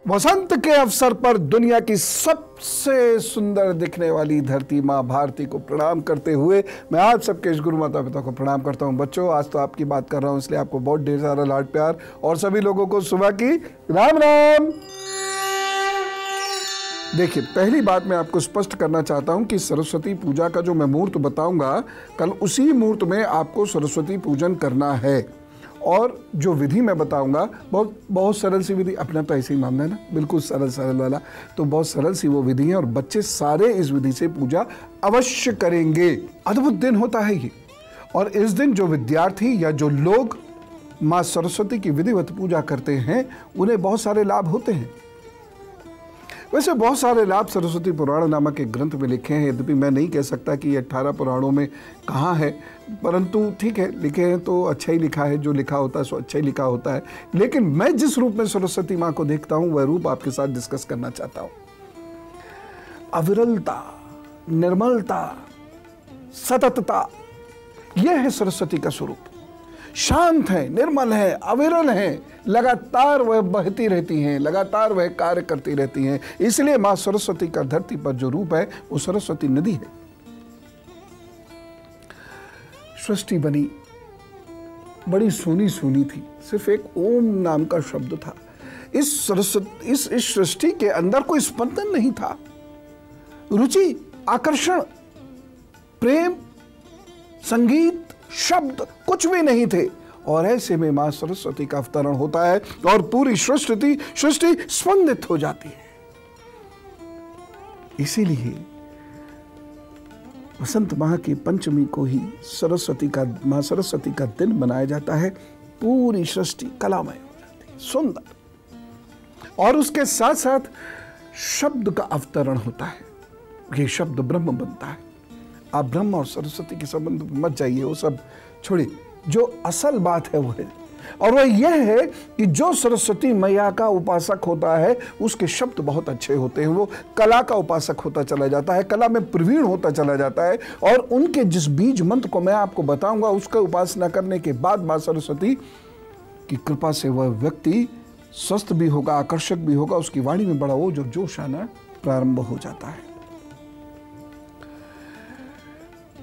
वसंत के अवसर पर दुनिया की सबसे सुंदर दिखने वाली धरती माँ भारती को प्रणाम करते हुए मैं आप सबके इस गुरु माता पिता को प्रणाम करता हूँ। बच्चों, आज तो आपकी बात कर रहा हूँ, इसलिए आपको बहुत ढेर सारा लाड प्यार और सभी लोगों को सुबह की राम राम। देखिए, पहली बात मैं आपको स्पष्ट करना चाहता हूं कि सरस्वती पूजा का जो मैं मुहूर्त बताऊंगा, कल उसी मुहूर्त में आपको सरस्वती पूजन करना है। और जो विधि मैं बताऊंगा बहुत सरल सी विधि, अपना तो ऐसे ही मामला है ना, बिल्कुल सरल वाला, तो बहुत सरल सी वो विधि है और बच्चे सारे इस विधि से पूजा अवश्य करेंगे। अद्भुत दिन होता है ये, और इस दिन जो विद्यार्थी या जो लोग माँ सरस्वती की विधिवत पूजा करते हैं उन्हें बहुत सारे लाभ होते हैं। वैसे बहुत सारे लाभ सरस्वती पुराण नामक एक ग्रंथ में लिखे हैं, यद्यपि मैं नहीं कह सकता कि ये 18 पुराणों में कहाँ है, परंतु ठीक है, लिखे हैं तो अच्छा ही लिखा है, जो लिखा होता है सो अच्छा ही लिखा होता है। लेकिन मैं जिस रूप में सरस्वती माँ को देखता हूँ वह रूप आपके साथ डिस्कस करना चाहता हूँ। अविरलता, निर्मलता, सततता, यह है सरस्वती का स्वरूप। शांत है, निर्मल है, अविरल है, लगातार वह बहती रहती हैं, लगातार वह कार्य करती रहती हैं। इसलिए मां सरस्वती का धरती पर जो रूप है वो सरस्वती नदी है। सृष्टि बनी, बड़ी सोनी सोनी थी, सिर्फ एक ओम नाम का शब्द था। इस सृष्टि के अंदर कोई स्पंदन नहीं था, रुचि, आकर्षण, प्रेम, संगीत, शब्द कुछ भी नहीं थे। और ऐसे में मां सरस्वती का अवतरण होता है और पूरी सृष्टि स्पंदित हो जाती है। इसीलिए वसंत माह की पंचमी को ही मां सरस्वती का दिन मनाया जाता है। पूरी सृष्टि कलामय हो जाती है, सुंदर, और उसके साथ साथ शब्द का अवतरण होता है। ये शब्द ब्रह्म बनता है। आप ब्रह्म और सरस्वती के संबंध में मत जाइए, वो सब छोड़िए, जो असल बात है वो है, और वह यह है कि जो सरस्वती मैया का उपासक होता है उसके शब्द बहुत अच्छे होते हैं। वो कला का उपासक होता चला जाता है, कला में प्रवीण होता चला जाता है, और उनके जिस बीज मंत्र को मैं आपको बताऊंगा उसका उपासना करने के बाद मां सरस्वती की कृपा से वह व्यक्ति स्वस्थ भी होगा, आकर्षक भी होगा, उसकी वाणी में बड़ा वो जो जोश आना प्रारंभ हो जाता है।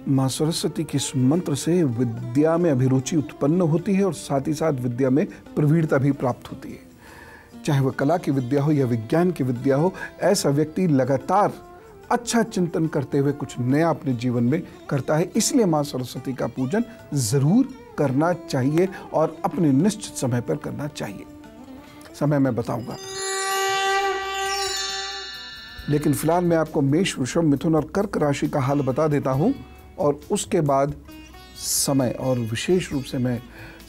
मां सरस्वती के इस मंत्र से विद्या में अभिरुचि उत्पन्न होती है और साथ ही साथ विद्या में प्रवीणता भी प्राप्त होती है। चाहे वह कला की विद्या हो या विज्ञान की विद्या हो, ऐसा व्यक्ति लगातार अच्छा चिंतन करते हुए कुछ नया अपने जीवन में करता है। इसलिए मां सरस्वती का पूजन जरूर करना चाहिए और अपने निश्चित समय पर करना चाहिए। समय मैं बताऊंगा, लेकिन फिलहाल मैं आपको मेष, वृषभ, मिथुन और कर्क राशि का हाल बता देता हूं, और उसके बाद समय, और विशेष रूप से मैं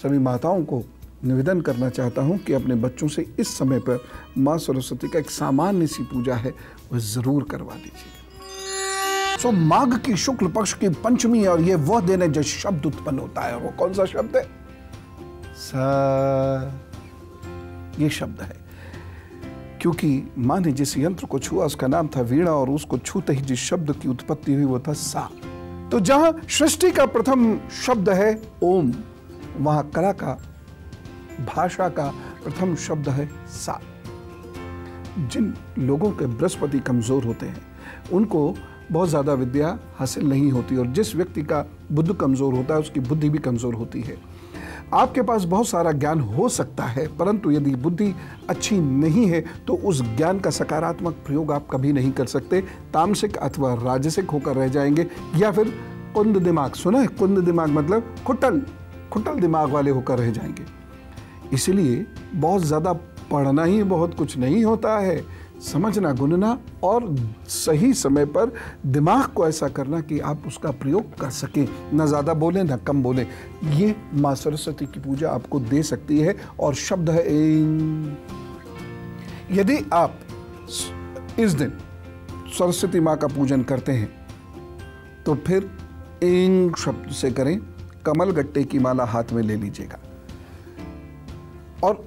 सभी माताओं को निवेदन करना चाहता हूं कि अपने बच्चों से इस समय पर मां सरस्वती का एक सामान्य सी पूजा है वह जरूर करवा लीजिए। माघ की शुक्ल पक्ष की पंचमी, और ये वह दिन है जब शब्द उत्पन्न होता है। वो कौन सा शब्द है? सा, ये शब्द है, क्योंकि मां ने जिस यंत्र को छुआ उसका नाम था वीणा, और उसको छूते ही जिस शब्द की उत्पत्ति हुई वो था सा। तो जहां सृष्टि का प्रथम शब्द है ओम, वहां कला का, भाषा का प्रथम शब्द है सा। जिन लोगों के बृहस्पति कमजोर होते हैं उनको बहुत ज्यादा विद्या हासिल नहीं होती, और जिस व्यक्ति का बुद्ध कमजोर होता है उसकी बुद्धि भी कमजोर होती है। आपके पास बहुत सारा ज्ञान हो सकता है, परंतु यदि बुद्धि अच्छी नहीं है तो उस ज्ञान का सकारात्मक प्रयोग आप कभी नहीं कर सकते। तामसिक अथवा राजसिक होकर रह जाएंगे, या फिर कुंद दिमाग, सुना है कुंद दिमाग मतलब खुटल दिमाग वाले होकर रह जाएंगे। इसलिए बहुत ज़्यादा पढ़ना ही बहुत कुछ नहीं होता है, समझना, गुनना और सही समय पर दिमाग को ऐसा करना कि आप उसका प्रयोग कर सकें, ना ज़्यादा बोलें ना कम बोलें। ये मां सरस्वती की पूजा आपको दे सकती है, और शब्द है ऐं। यदि आप इस दिन सरस्वती मां का पूजन करते हैं तो फिर ऐं शब्द से करें। कमल गट्टे की माला हाथ में ले लीजिएगा, और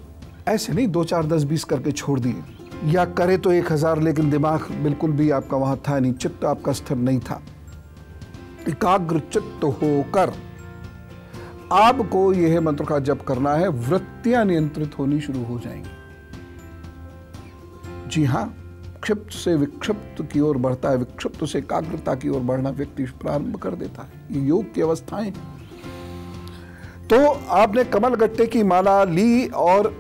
ऐसे नहीं 2, 4, 10, 20 करके छोड़ दिए, या करे तो 1000, लेकिन दिमाग बिल्कुल भी आपका वहां था नहीं, चित्त आपका स्थिर नहीं था। एकाग्र चित्त होकर आपको यह मंत्र का जप करना है, वृत्तियां नियंत्रित होनी शुरू हो जाएंगी। जी हाँ, क्षिप्त से विक्षिप्त की ओर बढ़ता है, विक्षिप्त से एकाग्रता की ओर बढ़ना व्यक्ति प्रारंभ कर देता है। ये योग की अवस्थाएं। तो आपने कमल गट्टे की माला ली और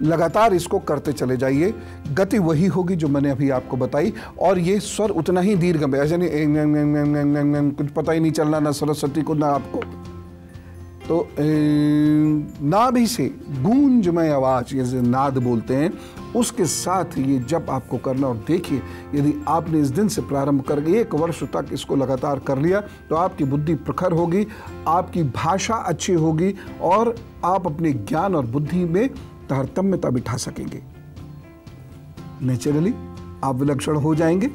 लगातार इसको करते चले जाइए। गति वही होगी जो मैंने अभी आपको बताई, और ये स्वर उतना ही दीर्घ में, ऐसे नहीं कुछ पता ही नहीं चलना ना सरस्वती को ना आपको। तो नाभि से गूंजमय आवाज, ये नाद बोलते हैं, उसके साथ ये जप आपको करना। और देखिए, यदि आपने इस दिन से प्रारंभ करके 1 वर्ष तक इसको लगातार कर लिया तो आपकी बुद्धि प्रखर होगी, आपकी भाषा अच्छी होगी और आप अपने ज्ञान और बुद्धि में तारतम्यता बिठा सकेंगे। नेचुरली आप विलक्षण हो जाएंगे।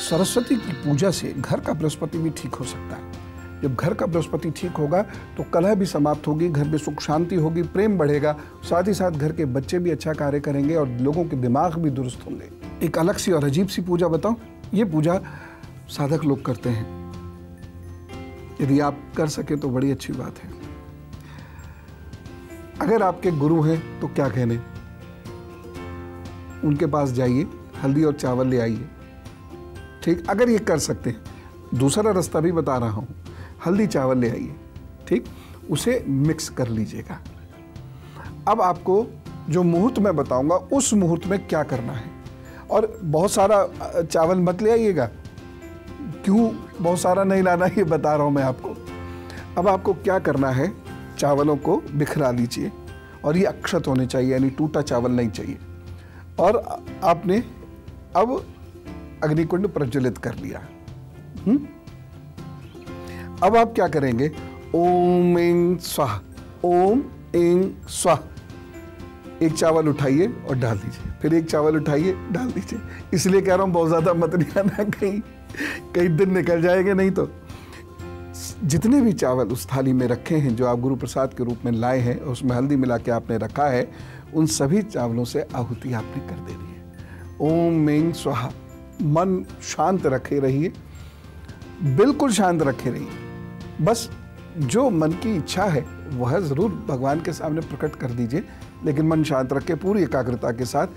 सरस्वती की पूजा से घर का बृहस्पति भी ठीक हो सकता है। जब घर का बृहस्पति ठीक होगा तो कलह भी समाप्त होगी, घर में सुख शांति होगी, प्रेम बढ़ेगा, साथ ही साथ घर के बच्चे भी अच्छा कार्य करेंगे और लोगों के दिमाग भी दुरुस्त होंगे। एक अलग सी और अजीब सी पूजा बताऊं, ये पूजा साधक लोग करते हैं। यदि आप कर सके तो बड़ी अच्छी बात है। अगर आपके गुरु हैं तो क्या कहने, उनके पास जाइए, हल्दी और चावल ले आइए। ठीक, अगर ये कर सकते हैं। दूसरा रास्ता भी बता रहा हूं, हल्दी चावल ले आइए, ठीक, उसे मिक्स कर लीजिएगा। अब आपको जो मुहूर्त मैं बताऊंगा उस मुहूर्त में क्या करना है। और बहुत सारा चावल मत ले आइएगा, क्यों बहुत सारा नहीं लाना, ये बता रहा हूं मैं आपको। अब आपको क्या करना है, चावलों को बिखरा लीजिए और ये अक्षत होने चाहिए, यानी टूटा चावल नहीं चाहिए। और आपने अब अग्निकुंड प्रज्वलित कर लिया। अब आप क्या करेंगे, ओम ऐं स्वाहा, ओम ऐं स्वाहा। एक चावल उठाइए और डाल दीजिए, फिर एक चावल उठाइए डाल दीजिए। इसलिए कह रहा हूं बहुत ज्यादा मत नहीं आना, कई दिन निकल जाएंगे नहीं तो। जितने भी चावल उस थाली में रखे हैं जो आप गुरु प्रसाद के रूप में लाए हैं, उसमें हल्दी मिला के आपने रखा है, उन सभी चावलों से आहुति आपने कर देनी है। ओम ऐं स्वाहा। मन शांत रखे रहिए, बिल्कुल शांत रखे रहिए। बस जो मन की इच्छा है वह जरूर भगवान के सामने प्रकट कर दीजिए, लेकिन मन शांत रख के पूरी एकाग्रता के साथ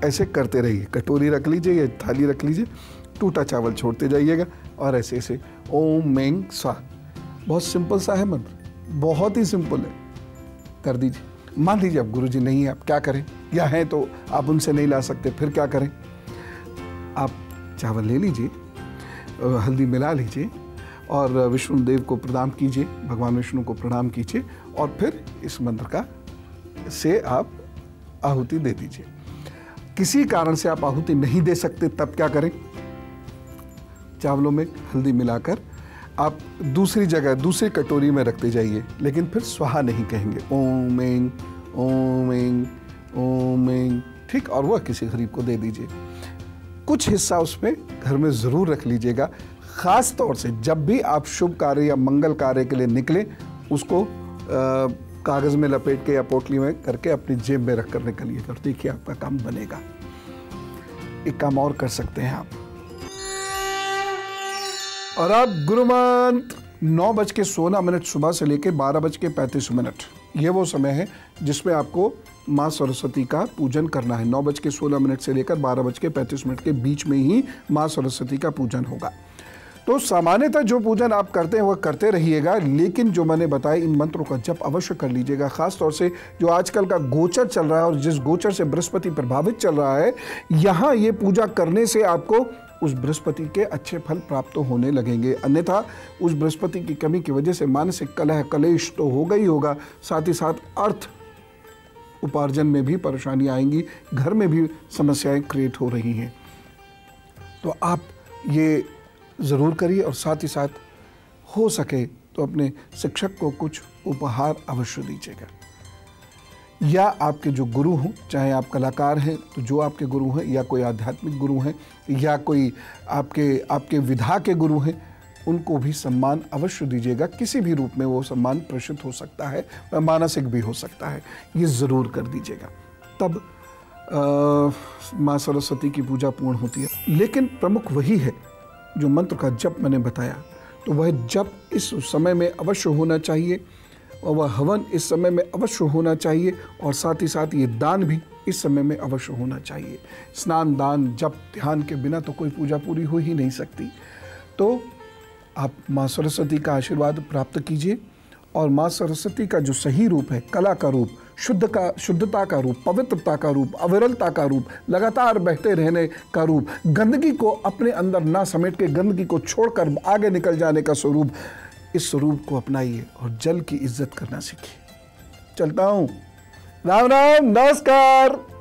ऐसे करते रहिए। कटोरी रख लीजिए या थाली रख लीजिए, टूटा चावल छोड़ते जाइएगा और ऐसे ऐसे ओम ऐं स्वाहा। बहुत सिंपल सा है मंत्र, बहुत ही सिंपल है, कर दीजिए। मान लीजिए अब गुरुजी नहीं है, आप क्या करें, या हैं तो आप उनसे नहीं ला सकते, फिर क्या करें। आप चावल ले लीजिए, हल्दी मिला लीजिए और विष्णु देव को प्रणाम कीजिए, भगवान विष्णु को प्रणाम कीजिए और फिर इस मंत्र का से आप आहुति दे दीजिए। किसी कारण से आप आहुति नहीं दे सकते तब क्या करें, चावलों में हल्दी मिलाकर आप दूसरी जगह दूसरी कटोरी में रखते जाइए, लेकिन फिर स्वाहा नहीं कहेंगे, ओम ऐं ओम ऐं ओम ऐं, ठीक, और वह किसी गरीब को दे दीजिए। कुछ हिस्सा उसमें घर में जरूर रख लीजिएगा। खास तौर से जब भी आप शुभ कार्य या मंगल कार्य के लिए निकले, उसको कागज में लपेट के या पोटली में करके अपनी जेब में रख कर निकलिए, और देखिए आपका काम बनेगा। एक काम और कर सकते हैं आप, और आप गुरु मंत्र 9:16 सुबह से लेकर 12:35, ये वो समय है जिसमें आपको माँ सरस्वती का पूजन करना है। 9:16 से लेकर 12:35 के बीच में ही माँ सरस्वती का पूजन होगा। तो सामान्यतः जो पूजन आप करते हैं वह करते रहिएगा, लेकिन जो मैंने बताया इन मंत्रों का जप अवश्य कर लीजिएगा। खास तौर से जो आजकल का गोचर चल रहा है और जिस गोचर से बृहस्पति प्रभावित चल रहा है, यहाँ ये पूजा करने से आपको उस बृहस्पति के अच्छे फल प्राप्त होने लगेंगे। अन्यथा उस बृहस्पति की कमी की वजह से मानसिक कलह कलेश तो होगा ही होगा, साथ ही साथ अर्थ उपार्जन में भी परेशानी आएंगी, घर में भी समस्याएं क्रिएट हो रही हैं। तो आप ये ज़रूर करिए और साथ ही साथ हो सके तो अपने शिक्षक को कुछ उपहार अवश्य दीजिएगा, या आपके जो गुरु हों, चाहे आप कलाकार हैं तो जो आपके गुरु हैं, या कोई आध्यात्मिक गुरु हैं, या कोई आपके विधा के गुरु हैं, उनको भी सम्मान अवश्य दीजिएगा। किसी भी रूप में वो सम्मान प्रेषित हो सकता है, मानसिक भी हो सकता है, ये ज़रूर कर दीजिएगा। तब माँ सरस्वती की पूजा पूर्ण होती है। लेकिन प्रमुख वही है जो मंत्र का जप मैंने बताया, तो वह जप इस समय में अवश्य होना चाहिए और वह हवन इस समय में अवश्य होना चाहिए और साथ ही साथ ये दान भी इस समय में अवश्य होना चाहिए। स्नान, दान, जप, ध्यान के बिना तो कोई पूजा पूरी हो ही नहीं सकती। तो आप माँ सरस्वती का आशीर्वाद प्राप्त कीजिए और माँ सरस्वती का जो सही रूप है, कला का रूप, शुद्धता का रूप, पवित्रता का रूप, अविरलता का रूप, लगातार बहते रहने का रूप, गंदगी को अपने अंदर ना समेट के गंदगी को छोड़कर आगे निकल जाने का स्वरूप, इस स्वरूप को अपनाइए और जल की इज्जत करना सीखिए। चलता हूँ। राम राम, नमस्कार।